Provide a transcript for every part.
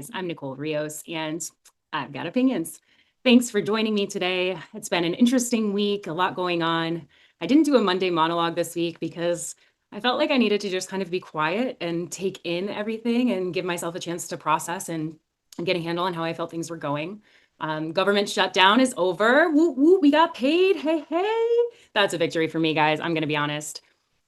guys. I'm Nicole Rios, and I've got opinions. Thanks for joining me today. It's been an interesting week, a lot going on. I didn't do a Monday monologue this week because I felt like I needed to just kind of be quiet and take in everything and give myself a chance to process and get a handle on how I felt things were going. Government shutdown is over. Woo, woo, we got paid. Hey, hey. That's a victory for me, guys. I'm going to be honest.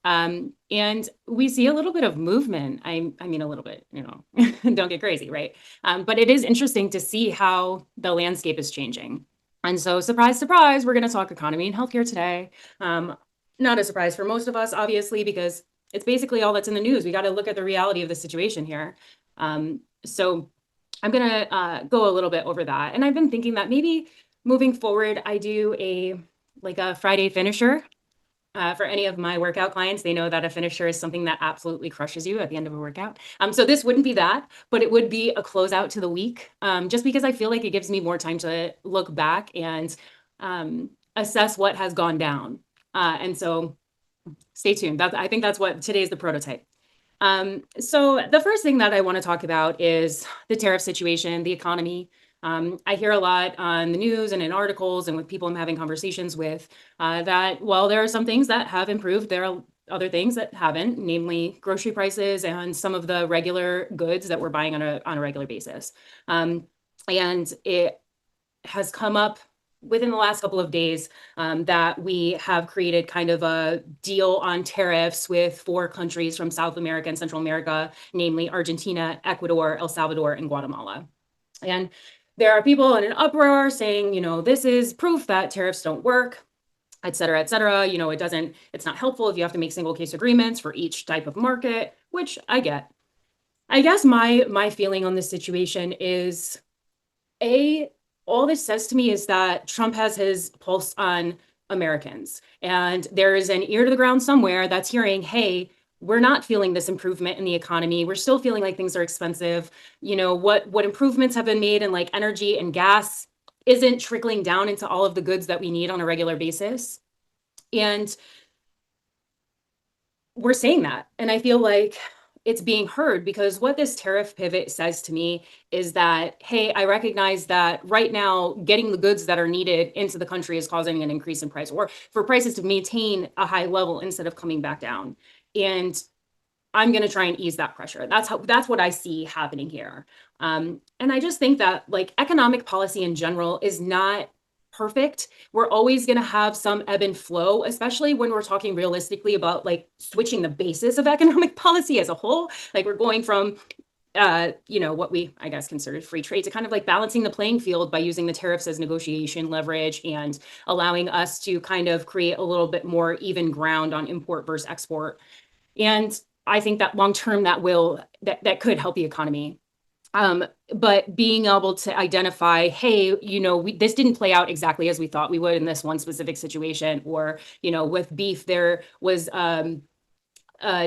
And we see a little bit of movement. I mean, a little bit, don't get crazy, right? But it is interesting to see how the landscape is changing. And so, surprise, surprise, we're going to talk economy and healthcare today. Not a surprise for most of us, obviously, because it's basically all that's in the news. We got to look at the reality of the situation here. So I'm going to go a little bit over that. And I've been thinking that maybe moving forward, I do a Friday finisher. For any of my workout clients, they know that a finisher is something that absolutely crushes you at the end of a workout. So this wouldn't be that, but it would be a closeout to the week, just because I feel like it gives me more time to look back and assess what has gone down. And so stay tuned. I think that's what today's the prototype. So the first thing that I want to talk about is the tariff situation, the economy. I hear a lot on the news and in articles and with people I'm having conversations with that while there are some things that have improved, there are other things that haven't, namely grocery prices and some of the regular goods that we're buying on a regular basis. And it has come up within the last couple of days that we have created kind of a deal on tariffs with 4 countries from South America and Central America, namely Argentina, Ecuador, El Salvador, and Guatemala. And there are people in an uproar saying, this is proof that tariffs don't work, et cetera, et cetera. It's not helpful if you have to make single case agreements for each type of market, which I get. I guess my feeling on this situation is, all this says to me is that Trump has his pulse on Americans. And there is an ear to the ground somewhere that's hearing, hey, we're not feeling this improvement in the economy. We're still feeling like things are expensive. What improvements have been made in like energy and gas isn't trickling down into all of the goods that we need on a regular basis. And we're saying that. And I feel like it's being heard, because what this tariff pivot says to me is that, hey, I recognize that right now getting the goods that are needed into the country is causing an increase in price, or for prices to maintain a high level instead of coming back down. And I'm going to try and ease that pressure. That's what I see happening here. And I just think that like economic policy in general is not perfect. We're always going to have some ebb and flow, especially when we're talking realistically about like switching the basis of economic policy as a whole. Like we're going from what we, I guess, considered free trade to kind of like balancing the playing field by using the tariffs as negotiation leverage and allowing us to kind of create a little bit more even ground on import versus export. And I think that long term that could help the economy. But being able to identify, hey, this didn't play out exactly as we thought we would in this one specific situation, or, with beef, there was a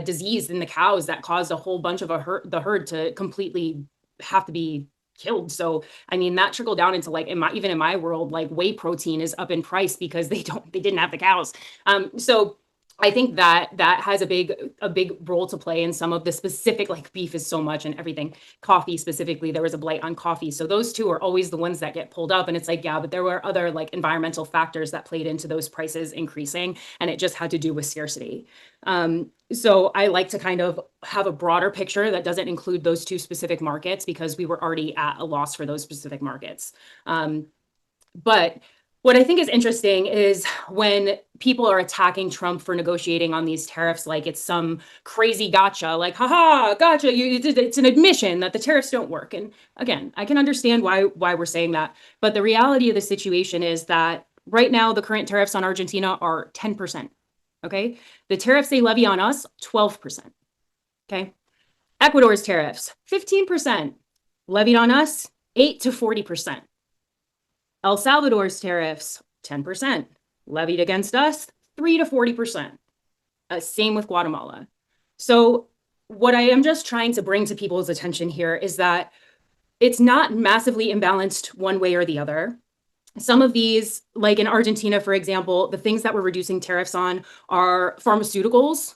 disease in the cows that caused a whole bunch of the herd to completely have to be killed. So, I mean, that trickled down into like, even in my world, like whey protein is up in price because they didn't have the cows. So I think that has a big role to play in some of the specific, like beef is so much and everything. Coffee specifically, there was a blight on coffee. So those two are always the ones that get pulled up. And it's like, yeah, but there were other like environmental factors that played into those prices increasing. And it just had to do with scarcity. So I like to kind of have a broader picture that doesn't include those 2 specific markets, because we were already at a loss for those specific markets. But what I think is interesting is when people are attacking Trump for negotiating on these tariffs, like it's some crazy gotcha, like, haha, gotcha, it's an admission that the tariffs don't work. And again, I can understand why we're saying that. But the reality of the situation is that right now, the current tariffs on Argentina are 10%. Okay. The tariffs they levy on us, 12%. Okay. Ecuador's tariffs, 15%. Levied on us, 8 to 40%. El Salvador's tariffs, 10%. Levied against us, 3 to 40%. Same with Guatemala. So what I am just trying to bring to people's attention here is that it's not massively imbalanced one way or the other. Some of these, like in Argentina, for example, the things that we're reducing tariffs on are pharmaceuticals.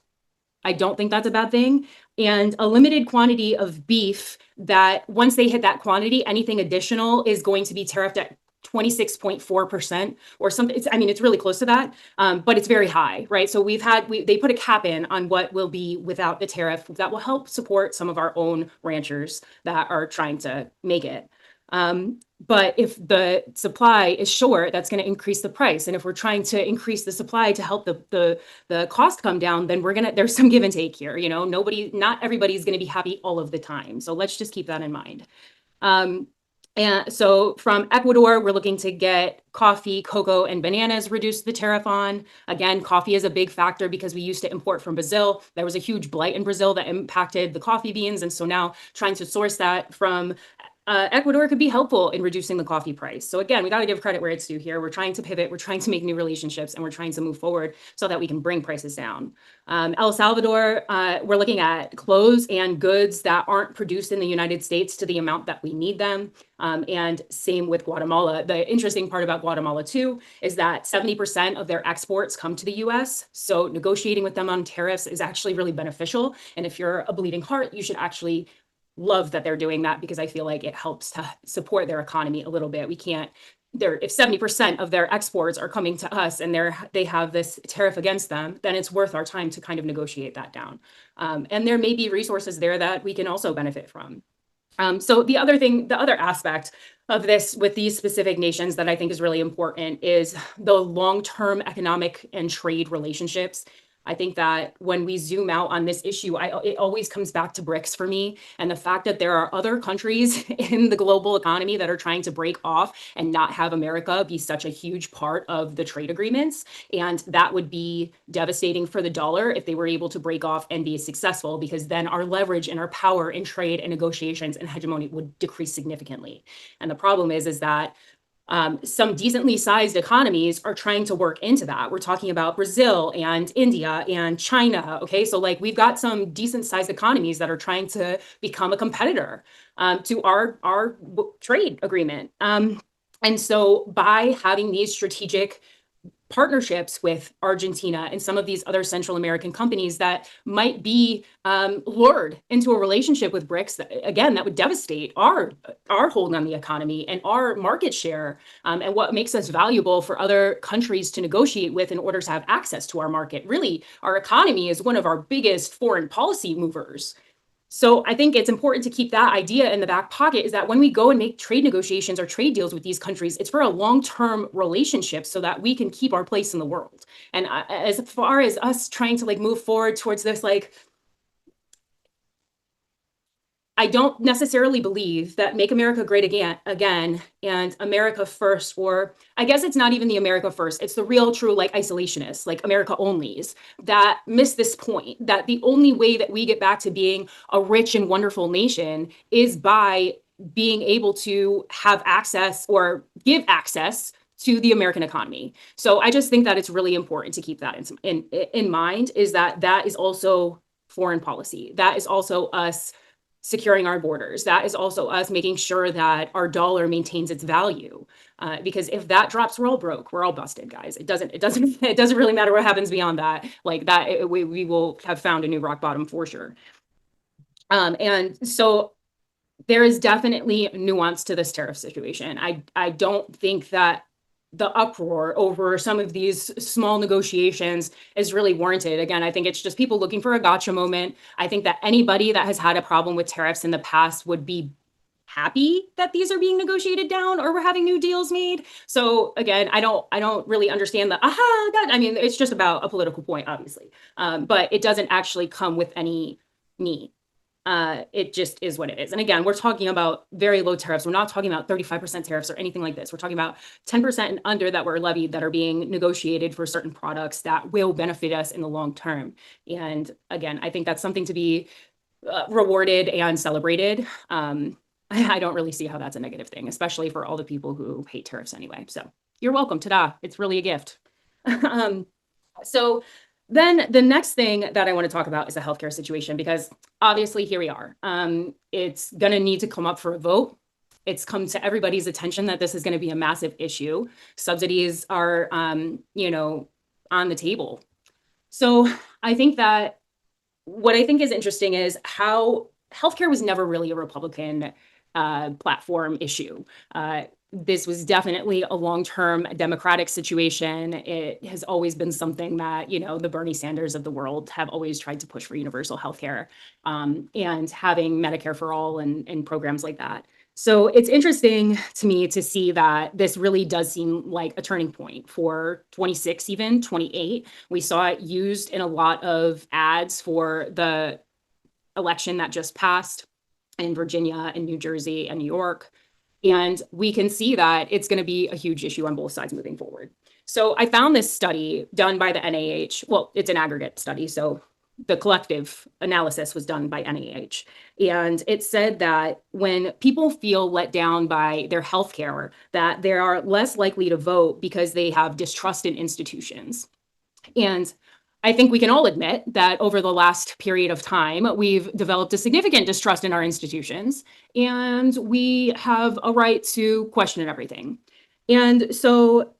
I don't think that's a bad thing. and a limited quantity of beef that once they hit that quantity, anything additional is going to be tariffed at 26.4% or something. I mean, it's really close to that, but it's very high, right? So they put a cap in on what will be without the tariff that will help support some of our own ranchers that are trying to make it. But if the supply is short, that's going to increase the price. And if we're trying to increase the supply to help the cost come down, then there's some give and take here. Not everybody's going to be happy all of the time. So let's just keep that in mind. And so from Ecuador, we're looking to get coffee, cocoa, and bananas reduced the tariff on. Again, coffee is a big factor because we used to import from Brazil. There was a huge blight in Brazil that impacted the coffee beans. And so now trying to source that from Ecuador could be helpful in reducing the coffee price. So again, we got to give credit where it's due here. We're trying to pivot, we're trying to make new relationships, and we're trying to move forward so that we can bring prices down. El Salvador, we're looking at clothes and goods that aren't produced in the United States to the amount that we need them. And same with Guatemala. The interesting part about Guatemala too is that 70% of their exports come to the US. So negotiating with them on tariffs is actually really beneficial. And if you're a bleeding heart, you should actually love that they're doing that, because I feel like it helps to support their economy a little bit. We can't, if 70% of their exports are coming to us and they have this tariff against them, then it's worth our time to kind of negotiate that down. And there may be resources there that we can also benefit from. So the other aspect of this with these specific nations that I think is really important is the long-term economic and trade relationships. I think that when we zoom out on this issue, it always comes back to BRICS for me, and the fact that there are other countries in the global economy that are trying to break off and not have America be such a huge part of the trade agreements. And that would be devastating for the dollar if they were able to break off and be successful, because then our leverage and our power in trade and negotiations and hegemony would decrease significantly. And the problem is that some decently sized economies are trying to work into that. We're talking about Brazil and India and China. Okay, so like we've got some decent sized economies that are trying to become a competitor to our trade agreement. And so by having these strategic partnerships with Argentina and some of these other Central American companies that might be lured into a relationship with BRICS, that would devastate our hold on the economy and our market share, and what makes us valuable for other countries to negotiate with in order to have access to our market. Really, our economy is one of our biggest foreign policy movers. So I think it's important to keep that idea in the back pocket, is that when we go and make trade negotiations or trade deals with these countries, it's for a long-term relationship so that we can keep our place in the world. And as far as us trying to move forward towards this, I don't necessarily believe that Make America Great Again and America First, or I guess it's not even the America First, it's the real true isolationists, America onlys, that miss this point, that the only way that we get back to being a rich and wonderful nation is by being able to have access or give access to the American economy. So I just think that it's really important to keep that in mind, is that is also foreign policy. That is also us securing our borders. That is also us making sure that our dollar maintains its value. Because if that drops, we're all broke. We're all busted, guys. It doesn't really matter what happens beyond that. We will have found a new rock bottom for sure. And so there is definitely nuance to this tariff situation. I don't think that the uproar over some of these small negotiations is really warranted. Again, I think it's just people looking for a gotcha moment. I think that anybody that has had a problem with tariffs in the past would be happy that these are being negotiated down or we're having new deals made. So again, I don't really understand it's just about a political point, obviously. But it doesn't actually come with any need. It just is what it is. And again, we're talking about very low tariffs. We're not talking about 35% tariffs or anything like this. We're talking about 10% and under that were levied that are being negotiated for certain products that will benefit us in the long term. And again, I think that's something to be rewarded and celebrated. I don't really see how that's a negative thing, especially for all the people who hate tariffs anyway. So you're welcome. Ta-da. It's really a gift. So then the next thing that I want to talk about is the healthcare situation, because obviously here we are. It's going to need to come up for a vote. It's come to everybody's attention that this is going to be a massive issue. Subsidies are, on the table. So I think that what I think is interesting is how healthcare was never really a Republican platform issue. This was definitely a long-term Democratic situation. It has always been something that, the Bernie Sanders of the world have always tried to push for universal healthcare, and having Medicare for all and programs like that. So it's interesting to me to see that this really does seem like a turning point for 26, even 28. We saw it used in a lot of ads for the election that just passed in Virginia and New Jersey and New York. And we can see that it's going to be a huge issue on both sides moving forward. So I found this study done by the NIH. Well, it's an aggregate study, so the collective analysis was done by NIH. And it said that when people feel let down by their healthcare, that they are less likely to vote because they have distrust in institutions. And I think we can all admit that over the last period of time, we've developed a significant distrust in our institutions, and we have a right to question everything. And so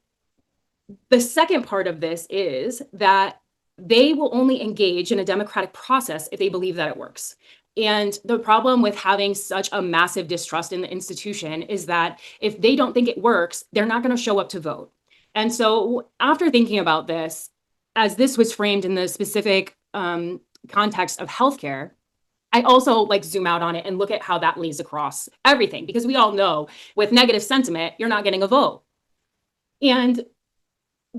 the second part of this is that they will only engage in a democratic process if they believe that it works. And the problem with having such a massive distrust in the institution is that if they don't think it works, they're not going to show up to vote. And so after thinking about this, as this was framed in the specific context of healthcare, I also zoom out on it and look at how that lays across everything, because we all know with negative sentiment, you're not getting a vote. And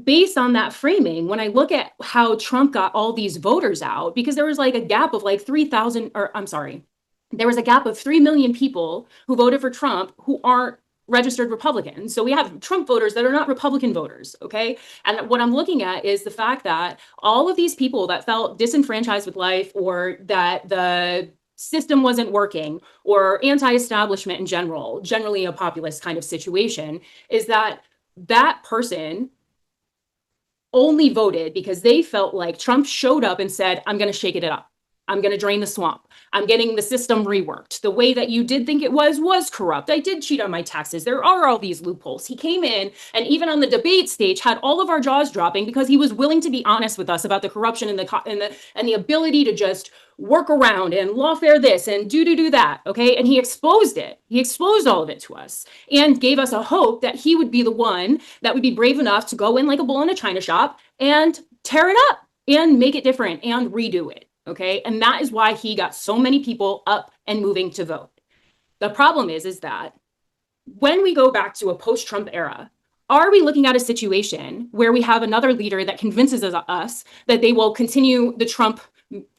based on that framing, when I look at how Trump got all these voters out, because there was a gap of 3,000, or I'm sorry, there was a gap of 3 million people who voted for Trump who aren't registered Republicans. So we have Trump voters that are not Republican voters, okay? And what I'm looking at is the fact that all of these people that felt disenfranchised with life, or that the system wasn't working, or anti-establishment in general, generally a populist kind of situation, is that that person only voted because they felt like Trump showed up and said, I'm going to shake it up. I'm going to drain the swamp. I'm getting the system reworked. The way that you did think it was corrupt. I did cheat on my taxes. There are all these loopholes. He came in and even on the debate stage had all of our jaws dropping because he was willing to be honest with us about the corruption and the ability to just work around and lawfare this and do that, okay? And he exposed it. He exposed all of it to us and gave us a hope that he would be the one that would be brave enough to go in like a bull in a china shop and tear it up and make it different and redo it. Okay. And that is why he got so many people up and moving to vote. The problem is that when we go back to a post-Trump era, are we looking at a situation where we have another leader that convinces us that they will continue the Trump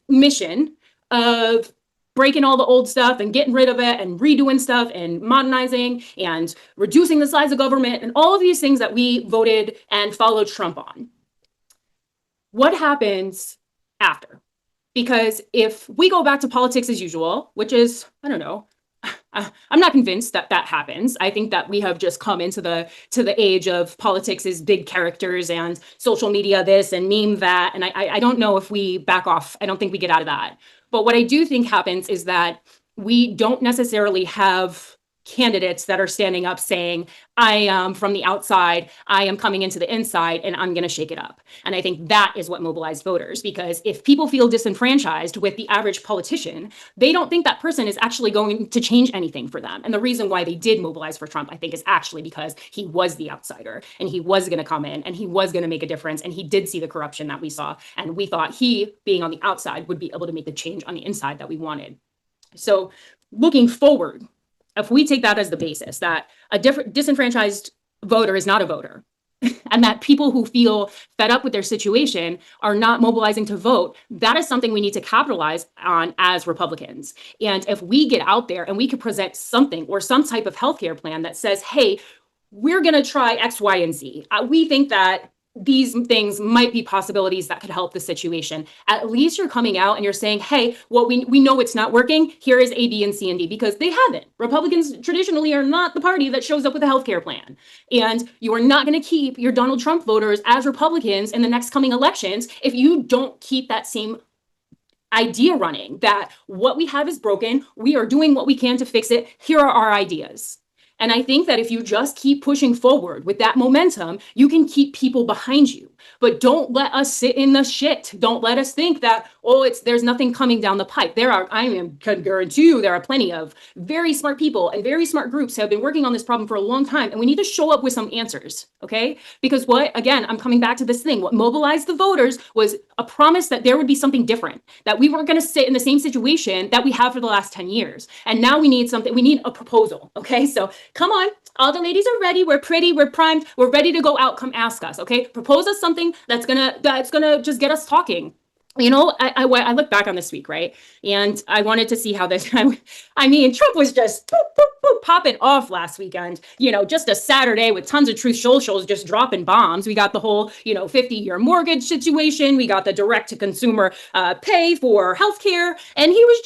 mission of breaking all the old stuff and getting rid of it and redoing stuff and modernizing and reducing the size of government and all of these things that we voted and followed Trump on? What happens after? Because if we go back to politics as usual, which is, I don't know, I'm not convinced that that happens. I think that we have just come into the age of politics as big characters and social media this and meme that. And I don't know if we back off. I don't think we get out of that. But what I do think happens is that we don't necessarily have candidates that are standing up saying, I am from the outside, I am coming into the inside, and I'm going to shake it up. And I think that is what mobilized voters, because if people feel disenfranchised with the average politician, they don't think that person is actually going to change anything for them. And the reason why they did mobilize for Trump, I think, is actually because he was the outsider and he was going to come in and he was going to make a difference. And he did see the corruption that we saw. And we thought he, being on the outside, would be able to make the change on the inside that we wanted. So looking forward, if we take that as the basis, that a disenfranchised voter is not a voter, and that people who feel fed up with their situation are not mobilizing to vote, that is something we need to capitalize on as Republicans. And if we get out there and we could present something or some type of healthcare plan that says, hey, we're going to try X, Y, and Z. We think that these things might be possibilities that could help the situation. At least you're coming out and you're saying, hey, well, we know it's not working. Here is A, B, and C, and D, because they haven't. Republicans traditionally are not the party that shows up with a healthcare plan. And you are not going to keep your Donald Trump voters as Republicans in the next coming elections if you don't keep that same idea running, that what we have is broken. We are doing what we can to fix it. Here are our ideas. And I think that if you just keep pushing forward with that momentum, you can keep people behind you. But don't let us sit in the shit. Don't let us think that, oh, there's nothing coming down the pipe. Can guarantee you there are plenty of very smart people and very smart groups who have been working on this problem for a long time. And we need to show up with some answers, okay? Because again, I'm coming back to this thing. What mobilized the voters was a promise that there would be something different, that we weren't going to sit in the same situation that we have for the last 10 years. And now we need something. We need a proposal, okay? So come on. All the ladies are ready. We're pretty. We're primed. We're ready to go out. Come ask us, okay? Propose us something that's gonna just get us talking. You know, I look back on this week, right? And I wanted to see how this, I mean, Trump was just boop, boop, boop, popping off last weekend, you know, just a Saturday with tons of truth socials just dropping bombs. We got the whole, 50-year mortgage situation. We got the direct to consumer pay for healthcare. And he was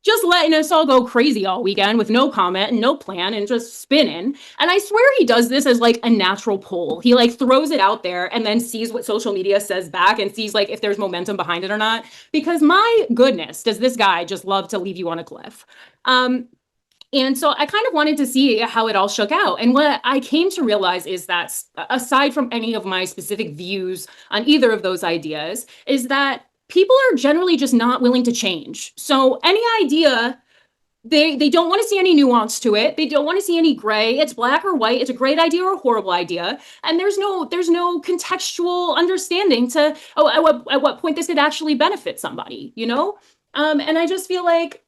just letting us all go crazy all weekend with no comment and no plan and just spinning. And I swear he does this as like a natural pull. He like throws it out there and then sees what social media says back and sees like if there's momentum behind it or not. Because my goodness, does this guy just love to leave you on a cliff. And so I kind of wanted to see how it all shook out. And what I came to realize is that aside from any of my specific views on either of those ideas, is that people are generally just not willing to change. So any idea, they don't want to see any nuance to it. They don't want to see any gray. It's black or white. It's a great idea or a horrible idea. And there's no contextual understanding to at what point this could actually benefit somebody, And I just feel like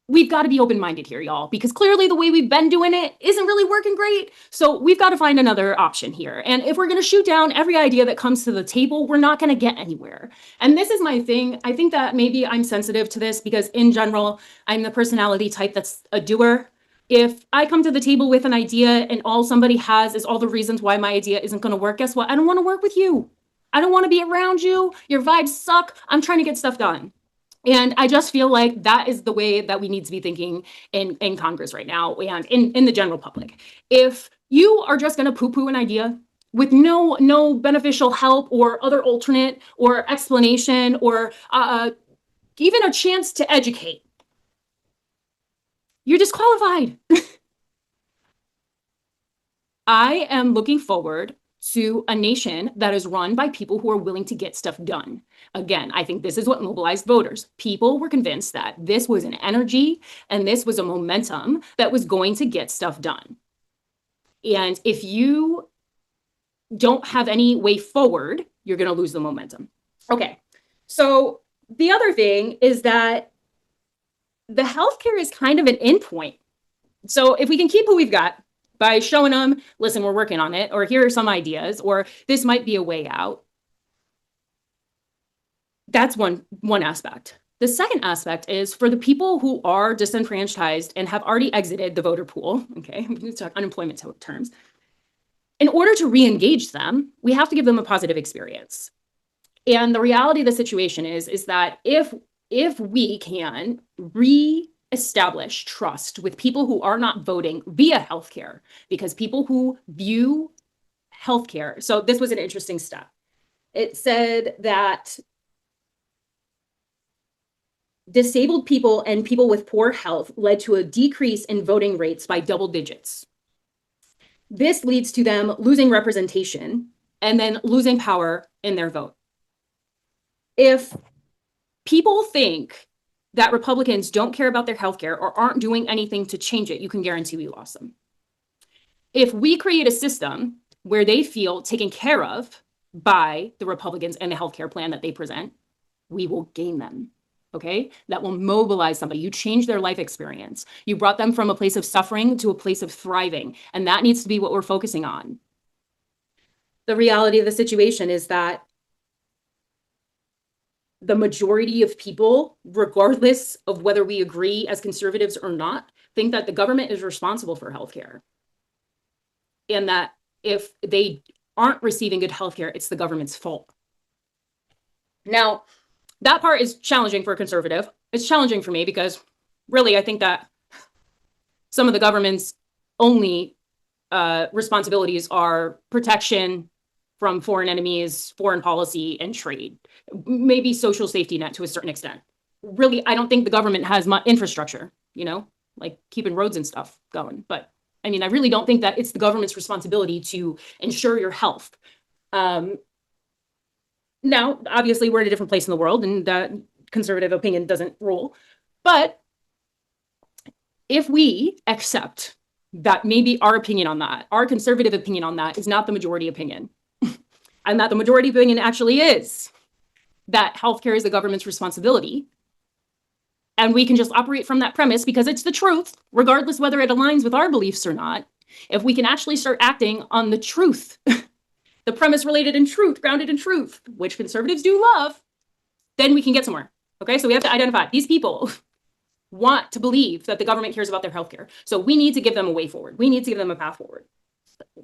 we've got to be open-minded here, y'all, because clearly the way we've been doing it isn't really working great. So we've got to find another option here. And if we're going to shoot down every idea that comes to the table, we're not going to get anywhere. And this is my thing. I think that maybe I'm sensitive to this because in general, I'm the personality type that's a doer. If I come to the table with an idea and all somebody has is all the reasons why my idea isn't going to work, guess what? I don't want to work with you. I don't want to be around you. Your vibes suck. I'm trying to get stuff done. And I just feel like that is the way that we need to be thinking in Congress right now and in the general public. If you are just going to poo-poo an idea with no beneficial help or other alternate or explanation or even a chance to educate, you're disqualified. I am looking forward to a nation that is run by people who are willing to get stuff done. Again, I think this is what mobilized voters. People were convinced that this was an energy and this was a momentum that was going to get stuff done. And if you don't have any way forward, you're going to lose the momentum. Okay, so the other thing is that the healthcare is kind of an endpoint. So if we can keep who we've got, by showing them, listen, we're working on it, or here are some ideas, or this might be a way out. That's one aspect. The second aspect is for the people who are disenfranchised and have already exited the voter pool, okay, we can talk unemployment terms. In order to re-engage them, we have to give them a positive experience. And the reality of the situation is that if we can establish trust with people who are not voting via healthcare, because people who view healthcare. So this was an interesting step. It said that disabled people and people with poor health led to a decrease in voting rates by double digits. This leads to them losing representation and then losing power in their vote. If people think that Republicans don't care about their healthcare or aren't doing anything to change it, you can guarantee we lost them. If we create a system where they feel taken care of by the Republicans and the healthcare plan that they present, we will gain them, okay? That will mobilize somebody. You change their life experience. You brought them from a place of suffering to a place of thriving, and that needs to be what we're focusing on. The reality of the situation is that the majority of people, regardless of whether we agree as conservatives or not, think that the government is responsible for healthcare. And that if they aren't receiving good healthcare, it's the government's fault. Now, that part is challenging for a conservative. It's challenging for me because really, I think that some of the government's only responsibilities are protection from foreign enemies, foreign policy, and trade. Maybe social safety net to a certain extent. Really, I don't think the government has much infrastructure, like keeping roads and stuff going. But I mean, I really don't think that it's the government's responsibility to ensure your health. Um, Now, obviously, we're in a different place in the world, and that conservative opinion doesn't rule. But if we accept that maybe our opinion on that, our conservative opinion on that, is not the majority opinion, and that the majority opinion actually is that healthcare is the government's responsibility, and we can just operate from that premise because it's the truth, regardless whether it aligns with our beliefs or not. If we can actually start acting on the truth, the premise related in truth, grounded in truth, which conservatives do love, then we can get somewhere. Okay, so we have to identify these people want to believe that the government cares about their healthcare. So we need to give them a way forward. We need to give them a path forward.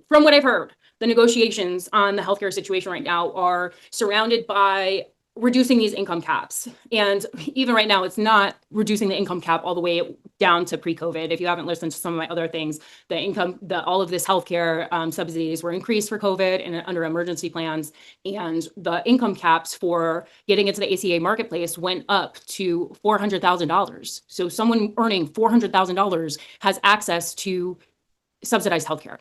From what I've heard, the negotiations on the healthcare situation right now are surrounded by reducing these income caps. And even right now, it's not reducing the income cap all the way down to pre-COVID. If you haven't listened to some of my other things, all of this healthcare subsidies were increased for COVID and under emergency plans. And the income caps for getting into the ACA marketplace went up to $400,000. So someone earning $400,000 has access to subsidized healthcare.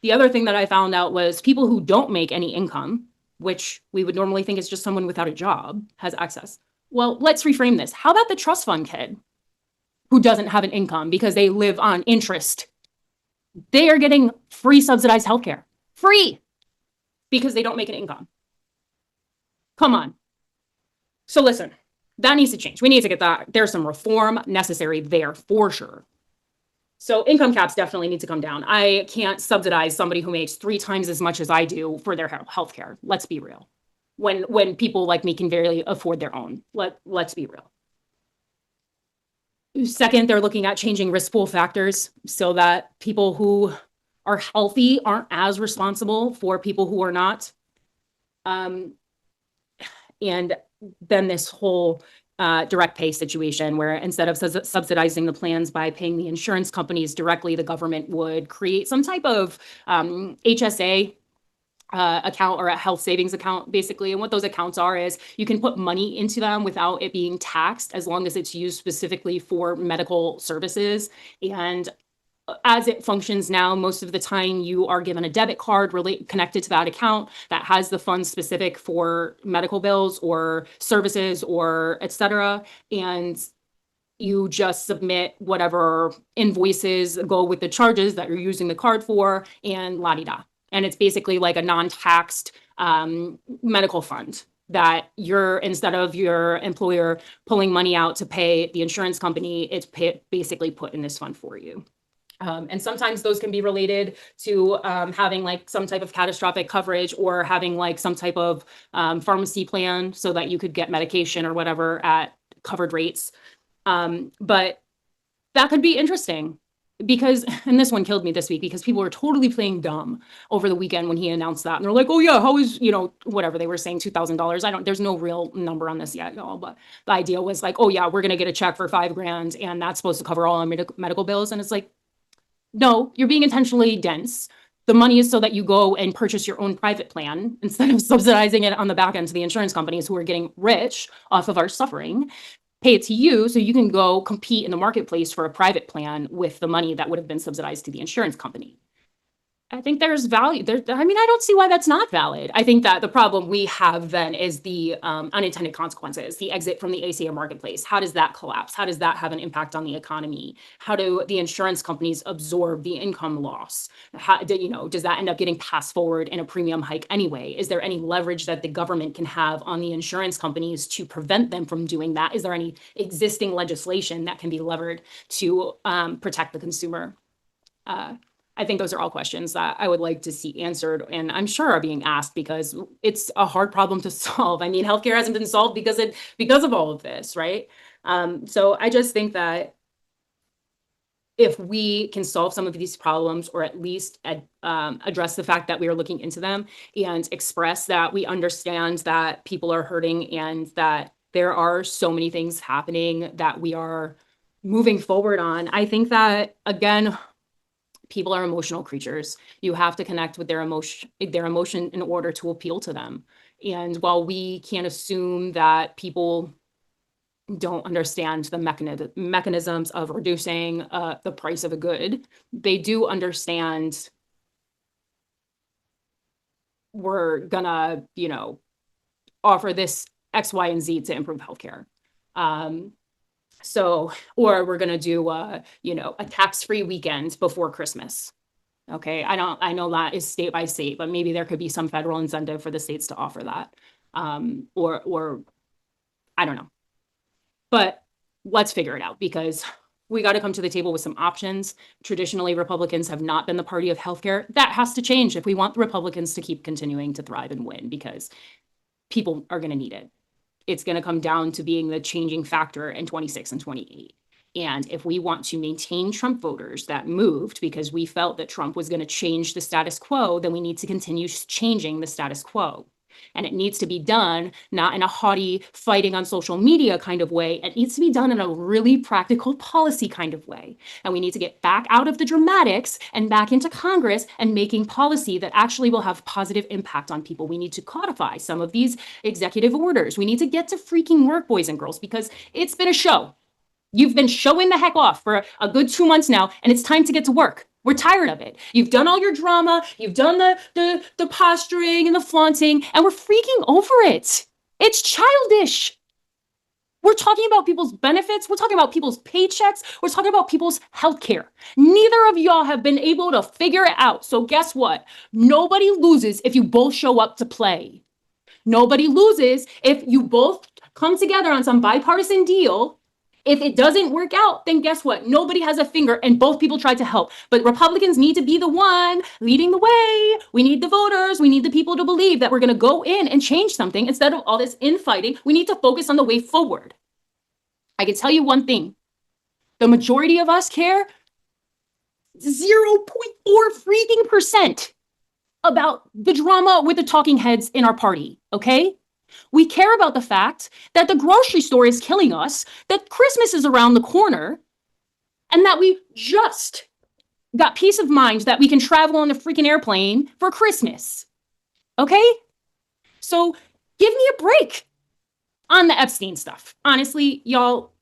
The other thing that I found out was people who don't make any income, which we would normally think is just someone without a job, has access. Well, let's reframe this. How about the trust fund kid who doesn't have an income because they live on interest? They are getting free subsidized healthcare. Free! Because they don't make an income. Come on. So listen, that needs to change. We need to get that. There's some reform necessary there for sure. So income caps definitely need to come down. I can't subsidize somebody who makes 3 times as much as I do for their health care. Let's be real. When people like me can barely afford their own. Let's be real. Second, they're looking at changing risk pool factors so that people who are healthy aren't as responsible for people who are not. And then this whole direct pay situation where instead of subsidizing the plans by paying the insurance companies directly, the government would create some type of HSA account or a health savings account, basically. And what those accounts are is you can put money into them without it being taxed as long as it's used specifically for medical services. And as it functions now, most of the time you are given a debit card connected to that account that has the funds specific for medical bills or services or et cetera. And you just submit whatever invoices go with the charges that you're using the card for and la-di-da. And it's basically like a non-taxed medical fund that instead of your employer pulling money out to pay the insurance company, it's basically put in this fund for you. And sometimes those can be related to having like some type of catastrophic coverage or having like some type of pharmacy plan so that you could get medication or whatever at covered rates. But that could be interesting because, and this one killed me this week because people were totally playing dumb over the weekend when he announced that. And they're like, oh yeah, how is, whatever they were saying, $2,000. There's no real number on this yet, y'all, but the idea was like, oh yeah, we're going to get a check for $5,000 and that's supposed to cover all our medical bills. And it's like, no, you're being intentionally dense. The money is so that you go and purchase your own private plan instead of subsidizing it on the back end to the insurance companies who are getting rich off of our suffering. Pay it to you so you can go compete in the marketplace for a private plan with the money that would have been subsidized to the insurance company. I think there's value there. I mean, I don't see why that's not valid. I think that the problem we have then is the unintended consequences, the exit from the ACA marketplace. How does that collapse? How does that have an impact on the economy? How do the insurance companies absorb the income loss? Does that end up getting passed forward in a premium hike anyway? Is there any leverage that the government can have on the insurance companies to prevent them from doing that? Is there any existing legislation that can be levered to protect the consumer? I think those are all questions that I would like to see answered, and I'm sure are being asked because it's a hard problem to solve. I mean, healthcare hasn't been solved because of all of this, right? So I just think that if we can solve some of these problems, or at least address the fact that we are looking into them and express that we understand that people are hurting and that there are so many things happening that we are moving forward on, I think that, again, people are emotional creatures. You have to connect with their emotion in order to appeal to them. And while we can't assume that people don't understand the mechanisms of reducing the price of a good. They do understand we're gonna, offer this X, Y, and Z to improve healthcare. Or we're gonna do a tax-free weekend before Christmas. Okay, I know that is state by state, but maybe there could be some federal incentive for the states to offer that. Or I don't know. But let's figure it out, because we got to come to the table with some options. Traditionally, Republicans have not been the party of healthcare. That has to change if we want the Republicans to keep continuing to thrive and win, because people are going to need it. It's going to come down to being the changing factor in 26 and 28. And if we want to maintain Trump voters that moved because we felt that Trump was going to change the status quo, then we need to continue changing the status quo. And it needs to be done not in a haughty fighting on social media kind of way. It needs to be done in a really practical policy kind of way. And we need to get back out of the dramatics and back into Congress and making policy that actually will have positive impact on people. We need to codify some of these executive orders. We need to get to freaking work, boys and girls, because it's been a show. You've been showing the heck off for a good 2 months now, and it's time to get to work. We're tired of it. You've done all your drama, you've done the posturing and the flaunting, and we're freaking over it. It's childish. We're talking about people's benefits. We're talking about people's paychecks. We're talking about people's healthcare. Neither of y'all have been able to figure it out. So guess what? Nobody loses if you both show up to play. Nobody loses if you both come together on some bipartisan deal. If it doesn't work out, then guess what? Nobody has a finger and both people tried to help. But Republicans need to be the one leading the way. We need the voters. We need the people to believe that we're going to go in and change something instead of all this infighting. We need to focus on the way forward. I can tell you one thing. The majority of us care 0.4 freaking percent about the drama with the talking heads in our party, okay? We care about the fact that the grocery store is killing us, that Christmas is around the corner, and that we just got peace of mind that we can travel on a freaking airplane for Christmas. Okay? So give me a break on the Epstein stuff. Honestly, y'all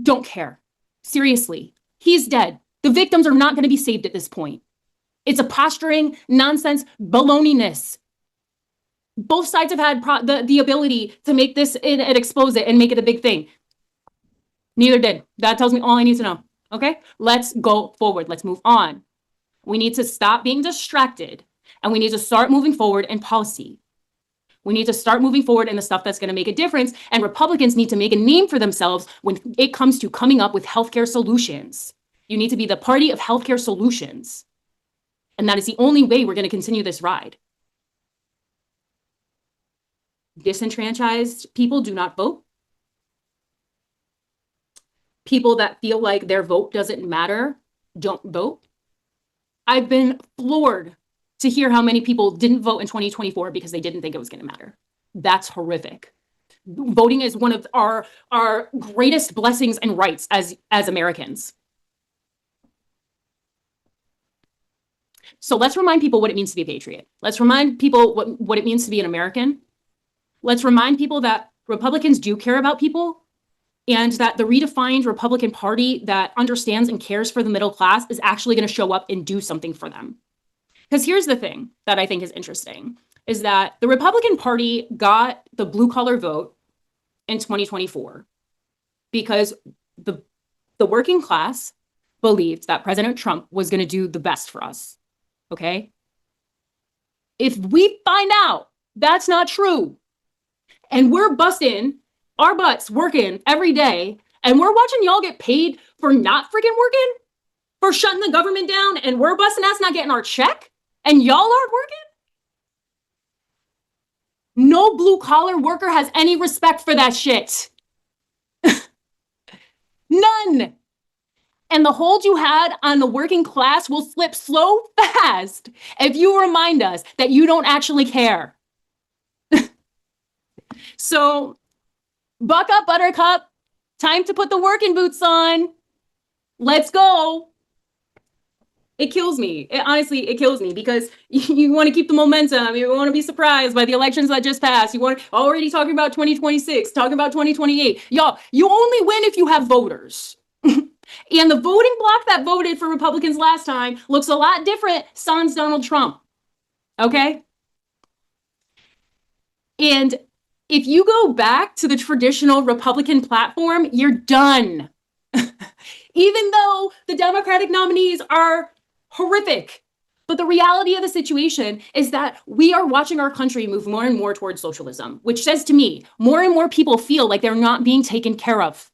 don't care. Seriously. He's dead. The victims are not going to be saved at this point. It's a posturing, nonsense, baloney-ness. Both sides have had the ability to make this and expose it and make it a big thing. Neither did. That tells me all I need to know. Okay? Let's go forward. Let's move on. We need to stop being distracted, and we need to start moving forward in policy. We need to start moving forward in the stuff that's going to make a difference, and Republicans need to make a name for themselves when it comes to coming up with healthcare solutions. You need to be the party of healthcare solutions. And that is the only way we're going to continue this ride. Disenfranchised people do not vote. People that feel like their vote doesn't matter don't vote. I've been floored to hear how many people didn't vote in 2024 because they didn't think it was going to matter. That's horrific. Voting is one of our greatest blessings and rights as Americans. So let's remind people what it means to be a patriot. Let's remind people what it means to be an American. Let's remind people that Republicans do care about people, and that the redefined Republican Party that understands and cares for the middle class is actually going to show up and do something for them. Because here's the thing that I think is interesting, is that the Republican Party got the blue collar vote in 2024 because the working class believed that President Trump was going to do the best for us. Okay? If we find out that's not true, and we're busting our butts working every day, and we're watching y'all get paid for not freaking working, for shutting the government down, and we're busting ass not getting our check, and y'all aren't working? No blue collar worker has any respect for that shit. None. And the hold you had on the working class will slip so fast if you remind us that you don't actually care. So, buck up, Buttercup. Time to put the working boots on. Let's go. It kills me. Honestly, it kills me because you want to keep the momentum. You want to be surprised by the elections that just passed. You want already talking about 2026, talking about 2028. Y'all, you only win if you have voters. And the voting bloc that voted for Republicans last time looks a lot different sans Donald Trump. Okay? And if you go back to the traditional Republican platform, you're done. Even though the Democratic nominees are horrific. But the reality of the situation is that we are watching our country move more and more towards socialism, which says to me, more and more people feel like they're not being taken care of.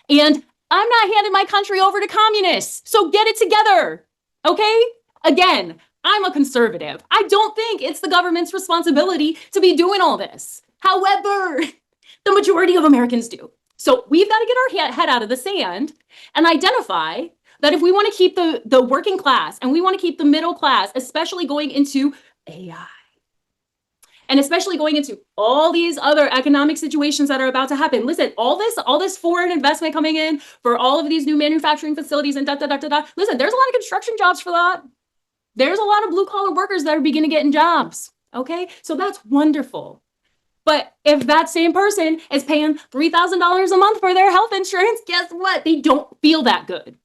And I'm not handing my country over to communists, so get it together, okay? Again, I'm a conservative. I don't think it's the government's responsibility to be doing all this. However, the majority of Americans do. So we've got to get our head out of the sand and identify that if we want to keep the working class and we want to keep the middle class, especially going into AI, and especially going into all these other economic situations that are about to happen. Listen, all this foreign investment coming in for all of these new manufacturing facilities and Listen, there's a lot of construction jobs for that. There's a lot of blue collar workers that are beginning getting jobs. Okay, so that's wonderful. But if that same person is paying $3,000 a month for their health insurance, guess what? They don't feel that good.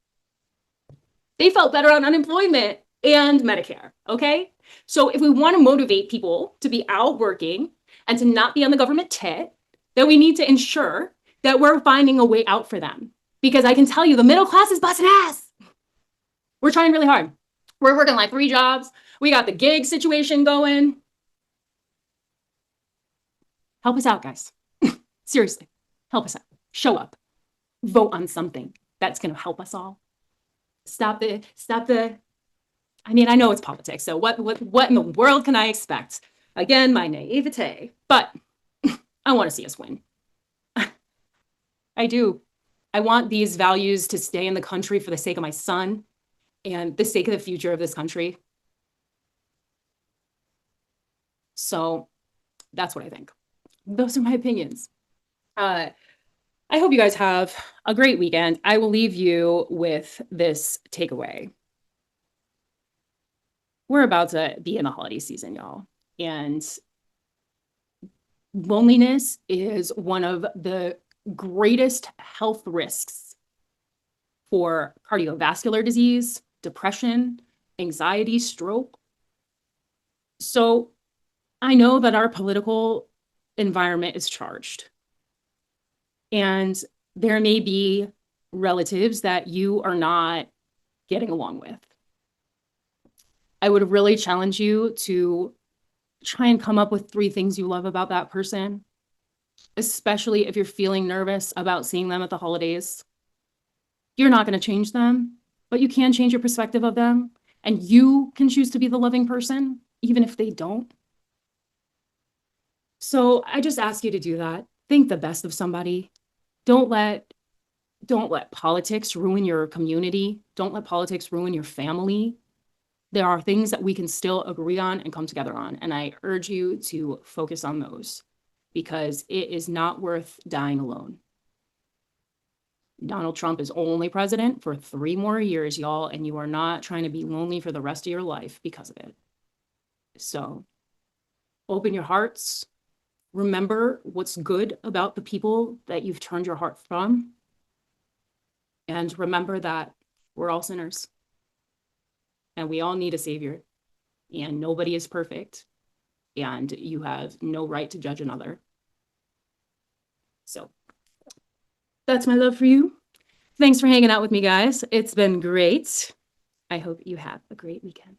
They felt better on unemployment and Medicare, okay? So if we want to motivate people to be out working and to not be on the government tit, then we need to ensure that we're finding a way out for them. Because I can tell you, the middle class is busting ass. We're trying really hard. We're working like 3 jobs. We got the gig situation going. Help us out, guys. Seriously, help us out. Show up. Vote on something that's going to help us all. Stop the, I mean, I know it's politics, so what in the world can I expect? Again, my naivete, but I want to see us win. I do. I want these values to stay in the country for the sake of my son and the sake of the future of this country. So that's what I think. Those are my opinions. I hope you guys have a great weekend. I will leave you with this takeaway. We're about to be in the holiday season, y'all. And loneliness is one of the greatest health risks for cardiovascular disease, depression, anxiety, stroke. So I know that our political environment is charged. And there may be relatives that you are not getting along with. I would really challenge you to try and come up with 3 things you love about that person, especially if you're feeling nervous about seeing them at the holidays. You're not going to change them, but you can change your perspective of them, and you can choose to be the loving person, even if they don't. So I just ask you to do that. Think the best of somebody. Don't let politics ruin your community. Don't let politics ruin your family. There are things that we can still agree on and come together on. And I urge you to focus on those because it is not worth dying alone. Donald Trump is only president for 3 more years, y'all, and you are not trying to be lonely for the rest of your life because of it. So open your hearts. Remember what's good about the people that you've turned your heart from. And remember that we're all sinners. And we all need a savior. And nobody is perfect. And you have no right to judge another. So that's my love for you. Thanks for hanging out with me, guys. It's been great. I hope you have a great weekend.